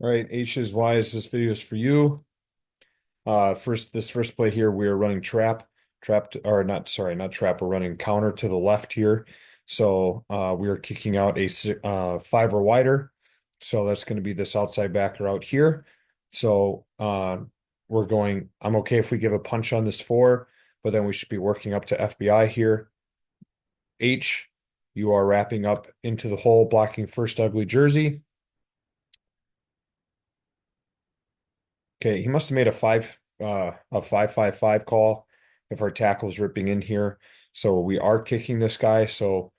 All right, H's, Y's, this video is for you. This first play here, we are running or not, sorry, not trap, we're running counter to the left here. So we are kicking out a five or wider. So that's going to be this outside backer out here. So I'm okay if we give a punch on this four, but then we should be working up to FBI here. H, you are wrapping up into the hole, blocking first ugly jersey. Okay, he must have made a 5-5-5 call if our tackle's ripping in here. So we are kicking this guy. So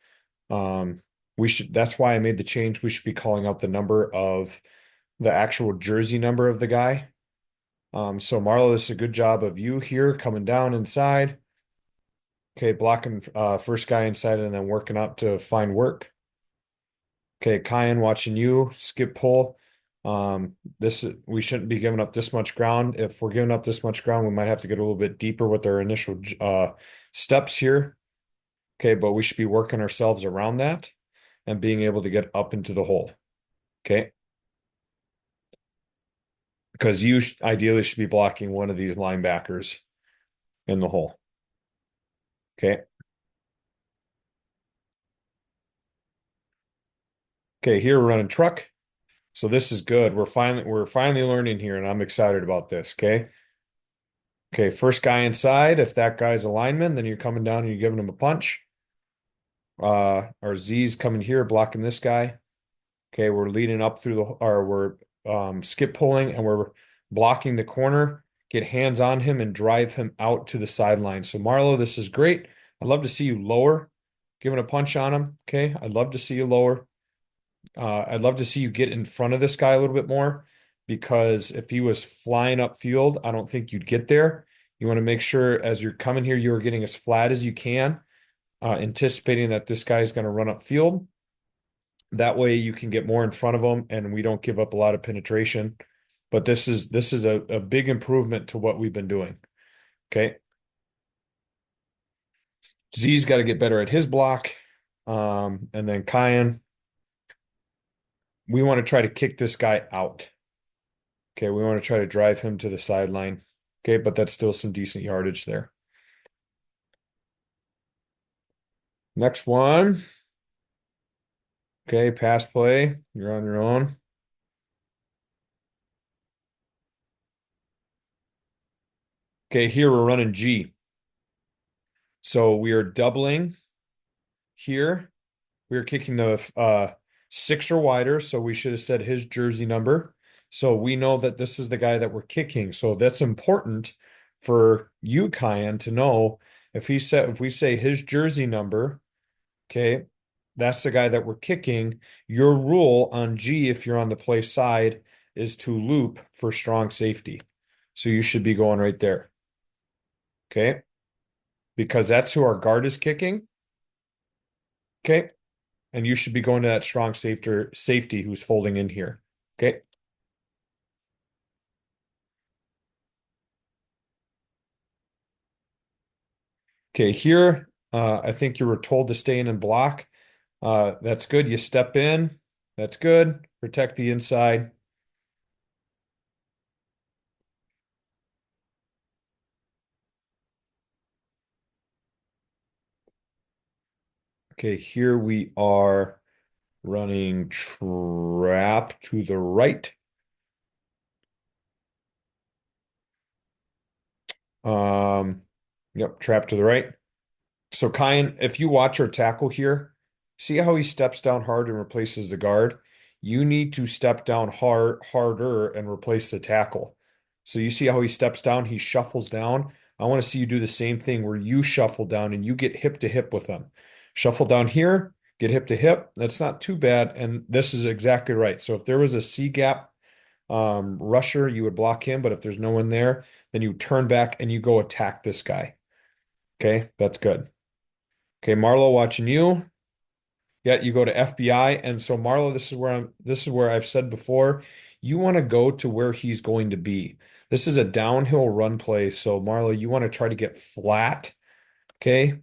that's why I made the change. We should be calling out the number of the actual jersey number of the guy. So Marlo, this is a good job of you here coming down inside. Okay, blocking first guy inside and then working up to find work. Okay, Kyan watching you, skip pull. We shouldn't be giving up this much ground. If we're giving up this much ground, we might have to get a little bit deeper with our initial steps here. Okay, but we should be working ourselves around that and being able to get up into the hole. Okay, because ideally should be blocking one of these linebackers in the hole. Okay. Okay, here we're running truck. So this is good. We're finally learning here, and I'm excited about this. Okay. Okay, first guy inside. If that guy's a lineman, then you're coming down and you're giving him a punch. Our Z's coming here, blocking this guy. Okay, we're leading up through or we're skip pulling and we're blocking the corner. Get hands on him and drive him out to the sideline. So Marlo, this is great. I'd love to see you lower, giving a punch on him. Okay, I'd love to see you lower. I'd love to see you get in front of this guy a little bit more because if he was flying upfield, I don't think you'd get there. You want to make sure as you're coming here, you are getting as flat as you can, anticipating that this guy is going to run upfield. That way you can get more in front of him and we don't give up a lot of penetration. But this is a big improvement to what we've been doing. Okay. Z's got to get better at his block. And then Kyan, we want to try to kick this guy out. Okay, we want to try to drive him to the sideline. Okay, but that's still some decent yardage there. Next one. Okay, pass play. You're on your own. Okay, here we're running G. So we are doubling here. We are kicking the six or wider, so we should have said his jersey number. So we know that this is the guy that we're kicking. So that's important for you, Kyan, to know if we say his jersey number, okay, that's the guy that we're kicking. Your rule on G, if you're on the play side, is to loop for strong safety. So you should be going right there. Okay. Because that's who our guard is kicking. Okay. And you should be going to that strong safety who's folding in here. Okay. Okay. Here, I think you were told to stay in and block. That's good. You step in. That's good. Protect the inside. Okay. Here we are running trap to the right. Um, yep, trap to the right. So Kyan, if you watch our tackle here, see how he steps down hard and replaces the guard? You need to step down harder and replace the tackle. So you see how he steps down, he shuffles down. I want to see you do the same thing where you shuffle down and you get hip to hip with them. Shuffle down here, get hip to hip. That's not too bad. And this is exactly right. So if there was a C gap rusher, you would block him. But if there's no one there, then you turn back and you go attack this guy. Okay, that's good. Okay, Marlo watching you. Yeah, you go to FBI. And so Marlo, this is where I've said before, you want to go to where he's going to be. This is a downhill run play. So Marlo, you want to try to get flat. Okay.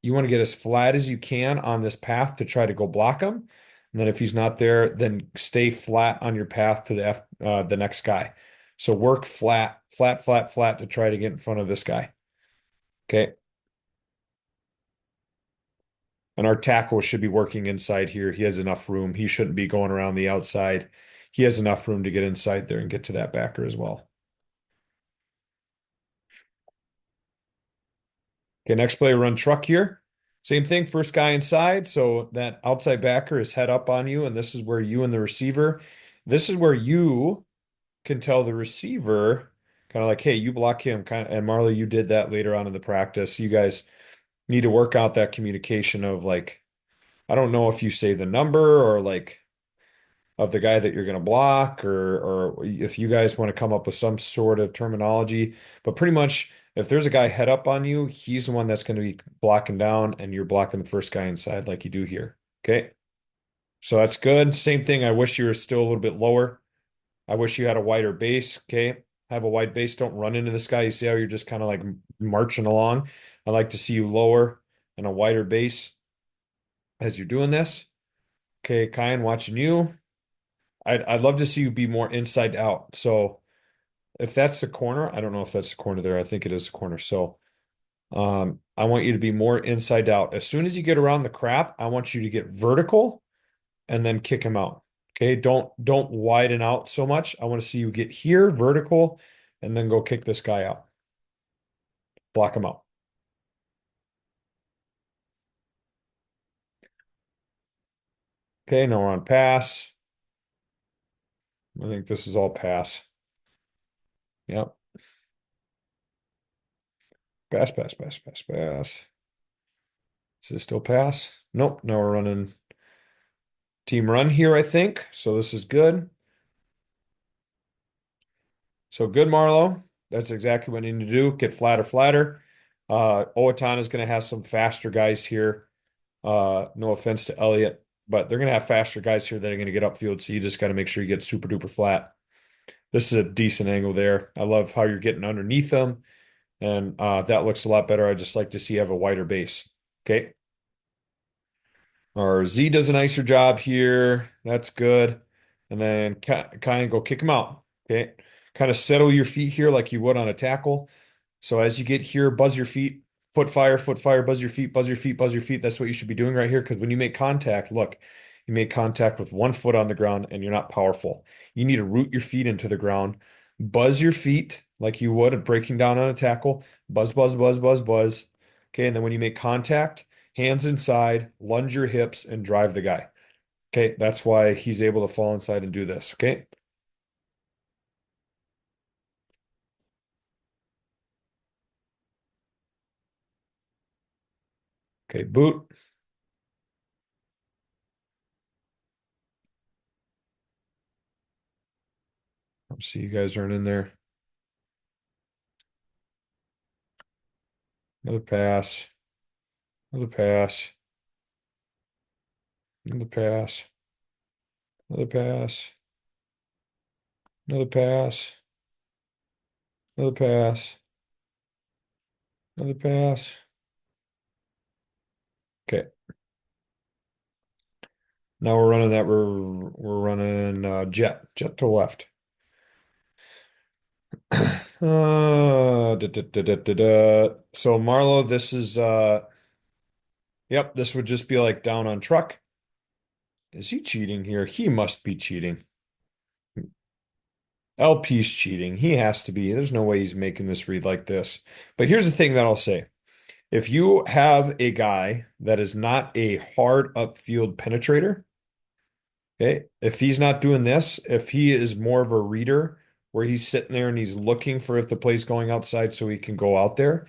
You want to get as flat as you can on this path to try to go block him. And then if he's not there, then stay flat on your path to the next guy. So work flat, flat, flat, flat to try to get in front of this guy. Okay. And our tackle should be working inside here. He has enough room. He shouldn't be going around the outside. He has enough room to get inside there and get to that backer as well. Okay, next play, run truck here. Same thing, first guy inside. So that outside backer is head up on you, and this is where you and the receiver, this is where you can tell the receiver, kind of like, hey, you block him. Kind of, and Marley, you did that later on in the practice. You guys need to work out that communication of like, I don't know if you say the number or like of the guy that you're going to block, or if you guys want to come up with some sort of terminology. But pretty much, if there's a guy head up on you, he's the one that's going to be blocking down, and you're blocking the first guy inside like you do here. Okay. So that's good. Same thing. I wish you were still a little bit lower. I wish you had a wider base. Okay. Have a wide base. Don't run into this guy. You see how you're just kind of like marching along. I like to see you lower and a wider base as you're doing this. Okay, Kyan, watching you. I'd love to see you be more inside out. So if that's the corner, I don't know if that's the corner there. I think it is the corner. So I want you to be more inside out. As soon as you get around the crap, I want you to get vertical and then kick him out. Okay, don't widen out so much. I want to see you get here, vertical, and then go kick this guy out. Block him out. Okay, now we're on pass. I think this is all pass. Yep. Pass, pass, pass, pass, pass. Is this still pass? Nope. Now we're running team run here, I think. So this is good. So good, Marlowe. That's exactly what you need to do. Get flatter, flatter. Owatonna is going to have some faster guys here. No offense to Elliott, but they're going to have faster guys here that are going to get upfield. So you just got to make sure you get super duper flat. This is a decent angle there. I love how you're getting underneath them, and that looks a lot better. I just like to see you have a wider base. Okay. Our Z does a nicer job here. That's good. And then kind of go kick him out. Okay. Kind of settle your feet here like you would on a tackle. So as you get here, buzz your feet, foot fire, buzz your feet, buzz your feet, buzz your feet. That's what you should be doing right here. Because when you make contact, look, you make contact with one foot on the ground and you're not powerful. You need to root your feet into the ground, buzz your feet like you would breaking down on a tackle. Buzz, buzz, buzz, buzz, buzz. Okay. And then when you make contact, hands inside, lunge your hips, and drive the guy. Okay. That's why he's able to fall inside and do this. Okay. Okay. Boot. See you guys aren't in there. Another pass. Another pass. Another pass. Another pass. Another pass. Another pass. Another pass. Okay. Now we're running that. We're running jet to the left. So Marlowe, this is yep, this would just be like down on truck. Is he cheating here? He must be cheating. LP's cheating. He has to be. There's no way he's making this read like this. But here's the thing that I'll say. If you have a guy that is not a hard upfield penetrator, okay, if he's not doing this, if he is more of a reader where he's sitting there and he's looking for if the play's going outside so he can go out there,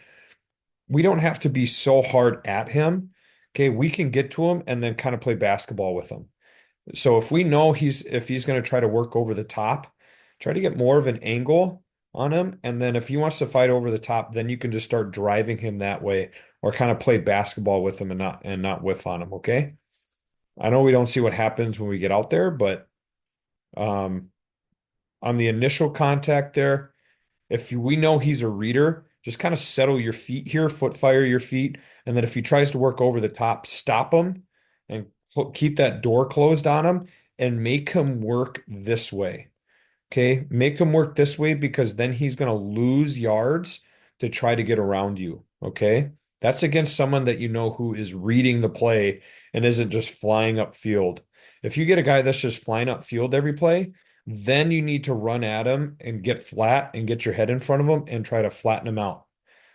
we don't have to be so hard at him. Okay, we can get to him and then kind of play basketball with him. So if we know if he's going to try to work over the top, try to get more of an angle on him. And then if he wants to fight over the top, then you can just start driving him that way or kind of play basketball with him and not whiff on him. Okay. I know we don't see what happens when we get out there, but um, on the initial contact there, if we know he's a reader, just kind of settle your feet here, foot fire your feet. And then if he tries to work over the top, stop him and keep that door closed on him and make him work this way. Okay, make him work this way because then he's going to lose yards to try to get around you. Okay, that's against someone that you know who is reading the play and isn't just flying up field. If you get a guy that's just flying up field every play, then you need to run at him and get flat and get your head in front of him and try to flatten him out.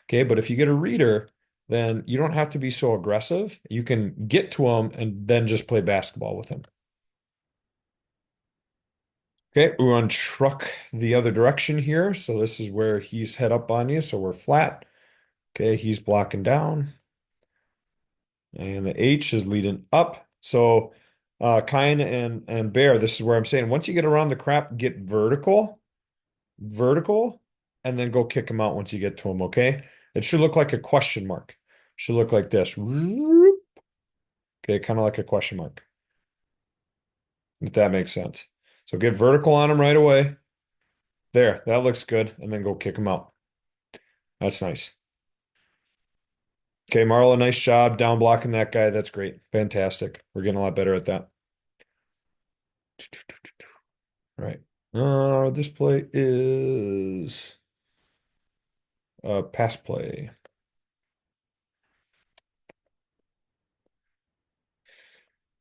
Okay, but if you get a reader, then you don't have to be so aggressive. You can get to him and then just play basketball with him. Okay, we want to truck the other direction here. So this is where he's head up on you. So we're flat. Okay, he's blocking down. And the H is leading up. So Kine and Bear, this is where I'm saying once you get around the crap, get vertical, and then go kick him out once you get to him, okay? It should look like a question mark. Should look like this. Okay, kind of like a question mark, if that makes sense. So get vertical on him right away. There, that looks good. And then go kick him out. That's nice. Okay, Marla, nice job down blocking that guy. That's great. Fantastic. We're getting a lot better at that. All right. This play is pass play.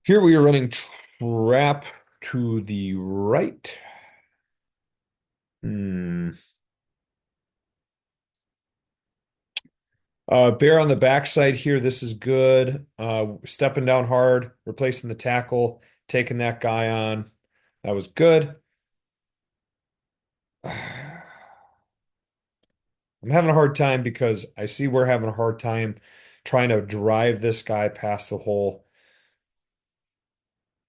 Here we are running trap to the right. Hmm. Bear on the backside here. This is good. Stepping down hard, replacing the tackle, taking that guy on. That was good. I'm having a hard time because I see we're having a hard time trying to drive this guy past the hole.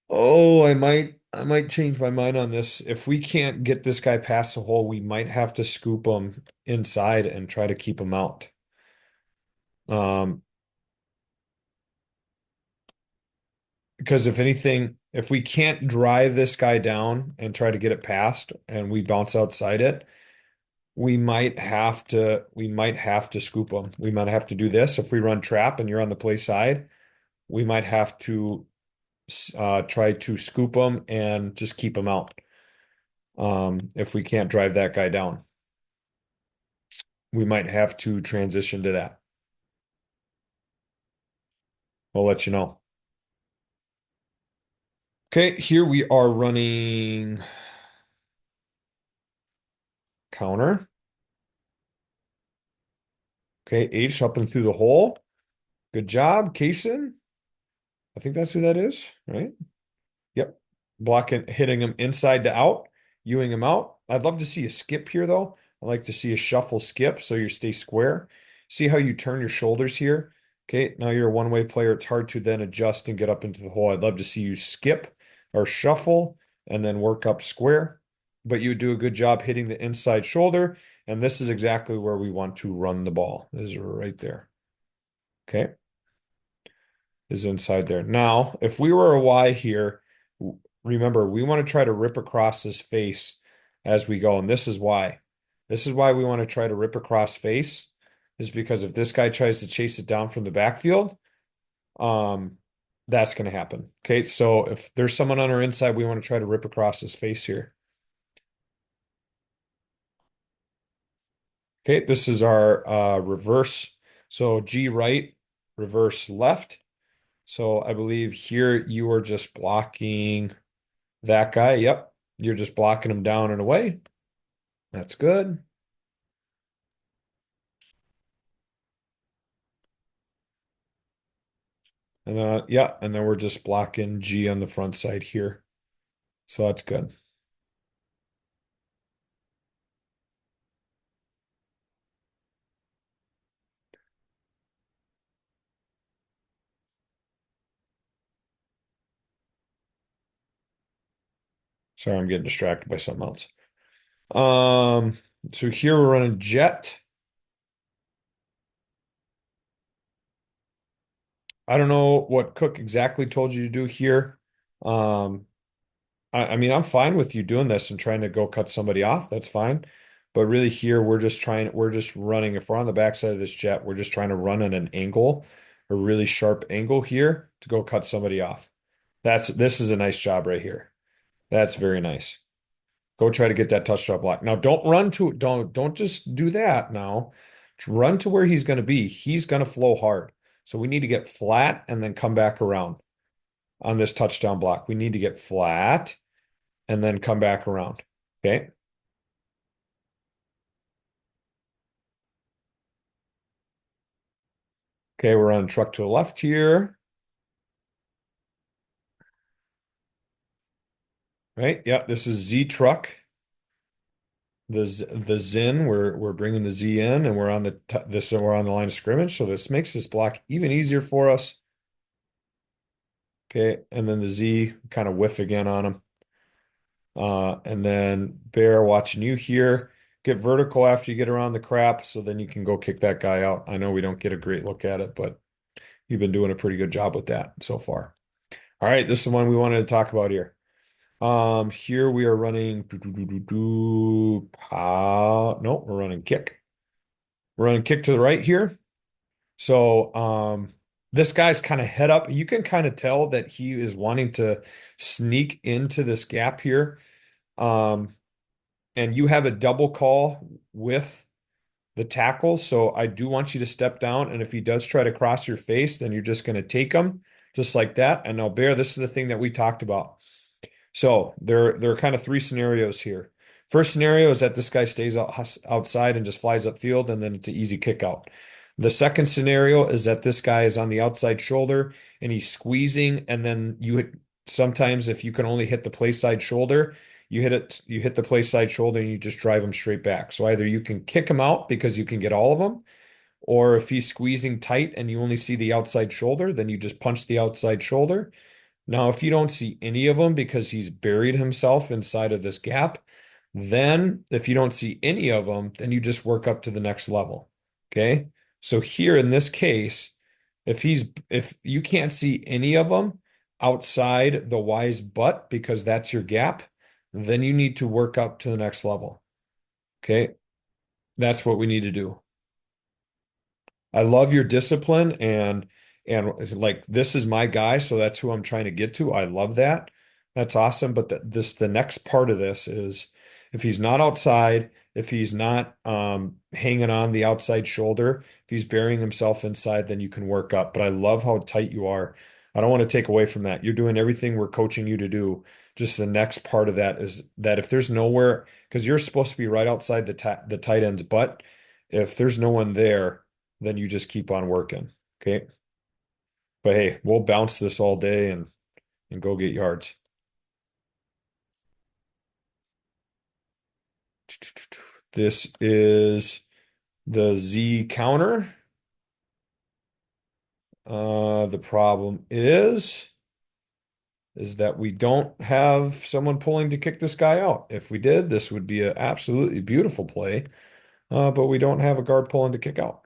Oh, I might change my mind on this. If we can't get this guy past the hole, we might have to scoop him inside and try to keep him out. Um, because if anything, if we can't drive this guy down and try to get it past and we bounce outside it, we might have to scoop him. We might have to do this. If we run trap and you're on the play side, we might have to try to scoop them and just keep them out. If we can't drive that guy down, we might have to transition to that. I'll let you know. Okay, here we are running counter. Okay, H up and through the hole. Good job, Kaysen. I think that's who that is, right? Yep. Blocking, hitting him inside to out, Ewing him out. I'd love to see a skip here, though. I like to see a shuffle skip so you stay square. See how you turn your shoulders here? Okay, now you're a one-way player. It's hard to then adjust and get up into the hole. I'd love to see you skip or shuffle and then work up square. But you do a good job hitting the inside shoulder. And this is exactly where we want to run the ball. This is right there. Okay, is inside there. Now, if we were a Y here, remember, we want to try to rip across his face as we go. And this is why. This is why we want to try to rip across face, is because if this guy tries to chase it down from the backfield, um, that's going to happen. Okay, so if there's someone on our inside, we want to try to rip across his face here. Okay, this is our reverse. So G right, reverse left. So I believe here you are just blocking that guy. Yep. You're just blocking him down and away. That's good. And then, yeah, and then we're just blocking G on the front side here. So that's good. Sorry, I'm getting distracted by something else. Um, so here we're running jet. I don't know what Cook exactly told you to do here. Um, I mean, I'm fine with you doing this and trying to go cut somebody off. That's fine. But really here, we're just running. If we're on the backside of this jet, we're just trying to run at an angle, a really sharp angle here to go cut somebody off. This is a nice job right here. That's very nice. Go try to get that touchdown block. Now don't just do that now. Run to where he's going to be. He's going to flow hard. So we need to get flat and then come back around on this touchdown block. We need to get flat and then come back around. Okay. Okay, we're on truck to the left here. Right? Yep, this is Z truck. The Zin, we're bringing the Z in and we're on we're on the line of scrimmage, so this makes this block even easier for us. Okay, and then the Z kind of whiff again on him. And then Bear watching you here. Get vertical after you get around the crap, so then you can go kick that guy out. I know we don't get a great look at it, but you've been doing a pretty good job with that so far. All right, this is the one we wanted to talk about here. Here we are running no, we're running kick. We're running kick to the right here. So this guy's kind of head up. You can kind of tell that he is wanting to sneak into this gap here. Um, and you have a double call with the tackle. So I do want you to step down. And if he does try to cross your face, then you're just going to take him just like that. And now, Bear, this is the thing that we talked about. So there are kind of three scenarios here. First scenario is that this guy stays outside and just flies upfield, and then it's an easy kick out. The second scenario is that this guy is on the outside shoulder and he's squeezing, and then sometimes if you can only hit the play side shoulder, you hit the play side shoulder and you just drive him straight back. So either you can kick him out because you can get all of them, or if he's squeezing tight and you only see the outside shoulder, then you just punch the outside shoulder. Now, if you don't see any of them because he's buried himself inside of this gap, then if you don't see any of them, then you just work up to the next level. Okay. So here in this case, if you can't see any of them outside the Y's butt because that's your gap, then you need to work up to the next level. Okay. That's what we need to do. I love your discipline and like this is my guy, so that's who I'm trying to get to. I love that. That's awesome. But the next part of this is if he's not outside, if he's not hanging on the outside shoulder, if he's burying himself inside, then you can work up. But I love how tight you are. I don't want to take away from that. You're doing everything we're coaching you to do. Just the next part of that is that if there's nowhere, because you're supposed to be right outside the tight end's butt, if there's no one there, then you just keep on working. Okay. But hey, we'll bounce this all day and go get yards. This is the Z counter. The problem is that we don't have someone pulling to kick this guy out. If we did, this would be an absolutely beautiful play. But we don't have a guard pulling to kick out.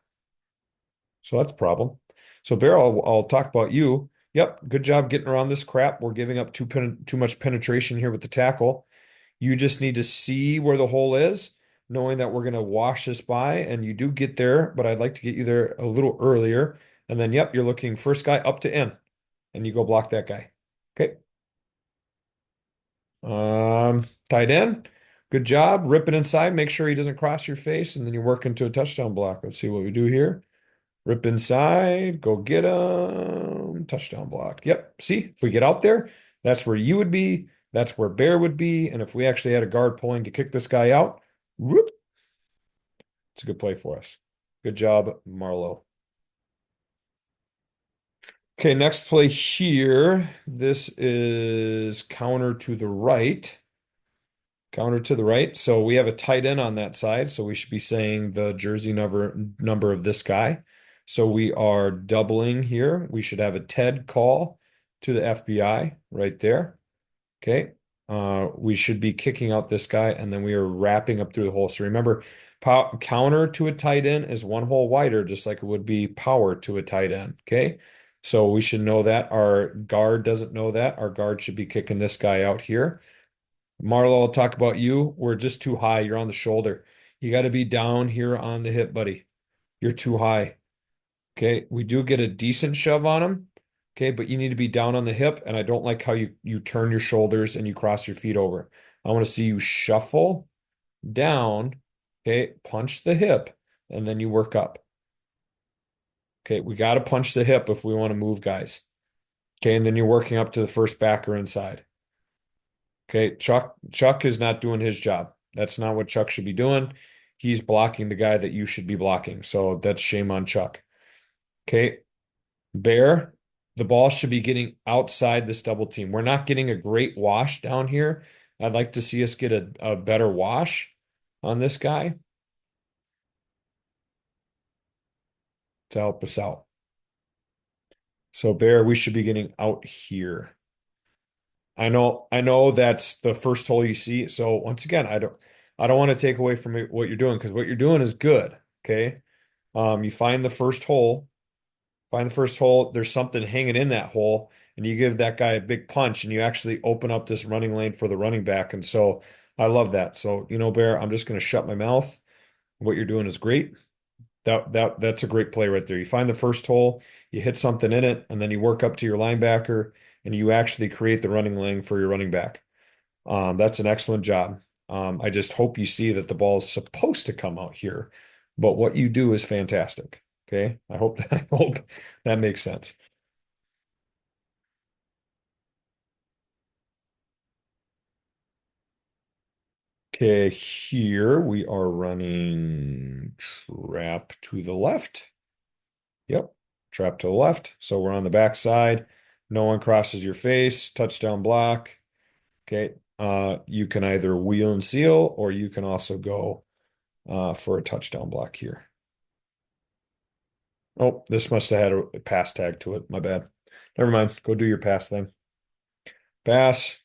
So that's a problem. So Bear, I'll talk about you. Yep, good job getting around this crap. We're giving up too much penetration here with the tackle. You just need to see where the hole is, knowing that we're going to wash this by, and you do get there, but I'd like to get you there a little earlier. And then, yep, you're looking first guy up to in, and you go block that guy. Okay. Tight end. Good job. Rip it inside. Make sure he doesn't cross your face, and then you work into a touchdown block. Let's see what we do here. Rip inside, go get him. Touchdown block. Yep. See, if we get out there, that's where you would be. That's where Bear would be. And if we actually had a guard pulling to kick this guy out, whoop, it's a good play for us. Good job, Marlowe. Okay, next play here. This is counter to the right. Counter to the right. So we have a tight end on that side. So we should be saying the jersey number of this guy. So we are doubling here. We should have a TED call to the FBI right there. Okay. We should be kicking out this guy, and then we are wrapping up through the hole. So remember, counter to a tight end is one hole wider, just like it would be power to a tight end. Okay. So we should know that. Our guard doesn't know that. Our guard should be kicking this guy out here. Marlo, I'll talk about you. We're just too high. You're on the shoulder. You got to be down here on the hip, buddy. You're too high. Okay. We do get a decent shove on him, Okay, but you need to be down on the hip, and I don't like how you turn your shoulders and you cross your feet over. I want to see you shuffle down, okay, punch the hip, and then you work up. Okay, we got to punch the hip if we want to move, guys. Okay, and then you're working up to the first backer inside. Okay, Chuck is not doing his job. That's not what Chuck should be doing. He's blocking the guy that you should be blocking. So that's shame on Chuck. Okay, Bear, the ball should be getting outside this double team. We're not getting a great wash down here. I'd like to see us get a better wash on this guy to help us out. So Bear, we should be getting out here. I know that's the first hole you see. So once again, I don't want to take away from what you're doing because what you're doing is good. Okay. You find the first hole, there's something hanging in that hole, and you give that guy a big punch and you actually open up this running lane for the running back. And so I love that. So, Bear, I'm just going to shut my mouth. What you're doing is great. That's a great play right there. You find the first hole, you hit something in it, and then you work up to your linebacker and you actually create the running lane for your running back. That's an excellent job. I just hope you see that the ball is supposed to come out here, but what you do is fantastic. Okay. I hope that makes sense. Okay, here we are running trap to the left. Yep, trap to the left. So we're on the back side. No one crosses your face. Touchdown block. Okay. You can either wheel and seal, or you can also go for a touchdown block here. Oh, this must have had a pass tag to it. My bad. Never mind. Go do your pass thing. Pass.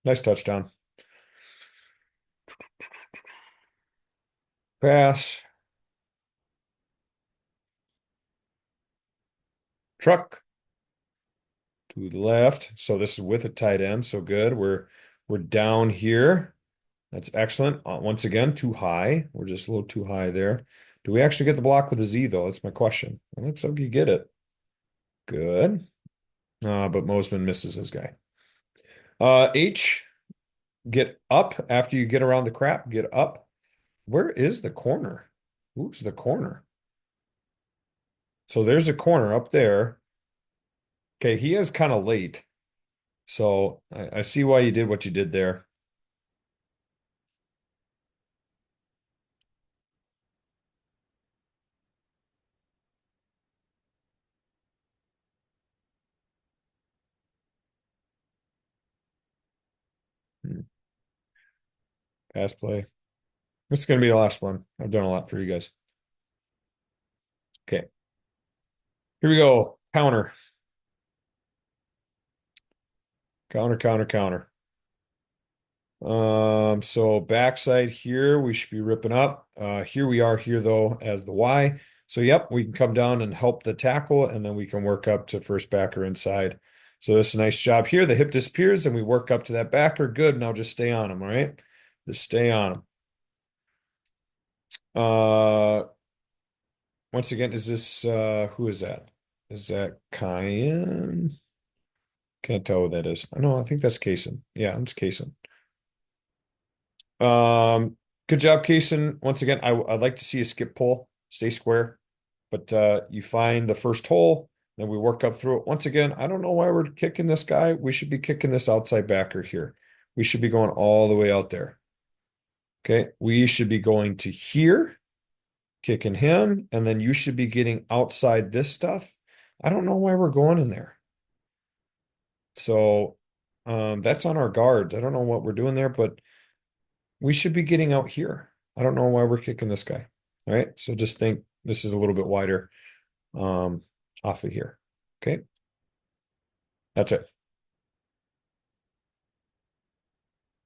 Nice touchdown. Pass. Truck to the left. So this is with a tight end. So good. We're down here. That's excellent. Once again, too high. We're just a little too high there. Do we actually get the block with a Z though? That's my question. It looks like you get it. Good. But Mosman misses his guy. H, get up after you get around the crap. Get up. Where is the corner? Who's the corner? So there's a corner up there. Okay, he is kind of late. So I see why you did what you did there. Hmm. Pass play. This is going to be the last one. I've done a lot for you guys. Okay, here we go. Counter, counter, counter, counter. So backside here, we should be ripping up. Here we are here though as the Y. So yep, we can come down and help the tackle, and then we can work up to first backer inside. So this is a nice job here. The hip disappears and we work up to that backer. Good. Now just stay on him, all right? Just stay on him. Uh, once again, is this who is that? Is that Cayenne? Can't tell who that is. No, I think that's Kaysen. Yeah, it's Kaysen. Good job, Kaysen. Once again, I'd like to see a skip pull, stay square, but you find the first hole, then we work up through it. Once again, I don't know why we're kicking this guy. We should be kicking this outside backer here. We should be going all the way out there. Okay, we should be going to here, kicking him, and then you should be getting outside this stuff. I don't know why we're going in there. So that's on our guards. I don't know what we're doing there, but we should be getting out here. I don't know why we're kicking this guy. All right. So just think this is a little bit wider off of here. Okay. That's it.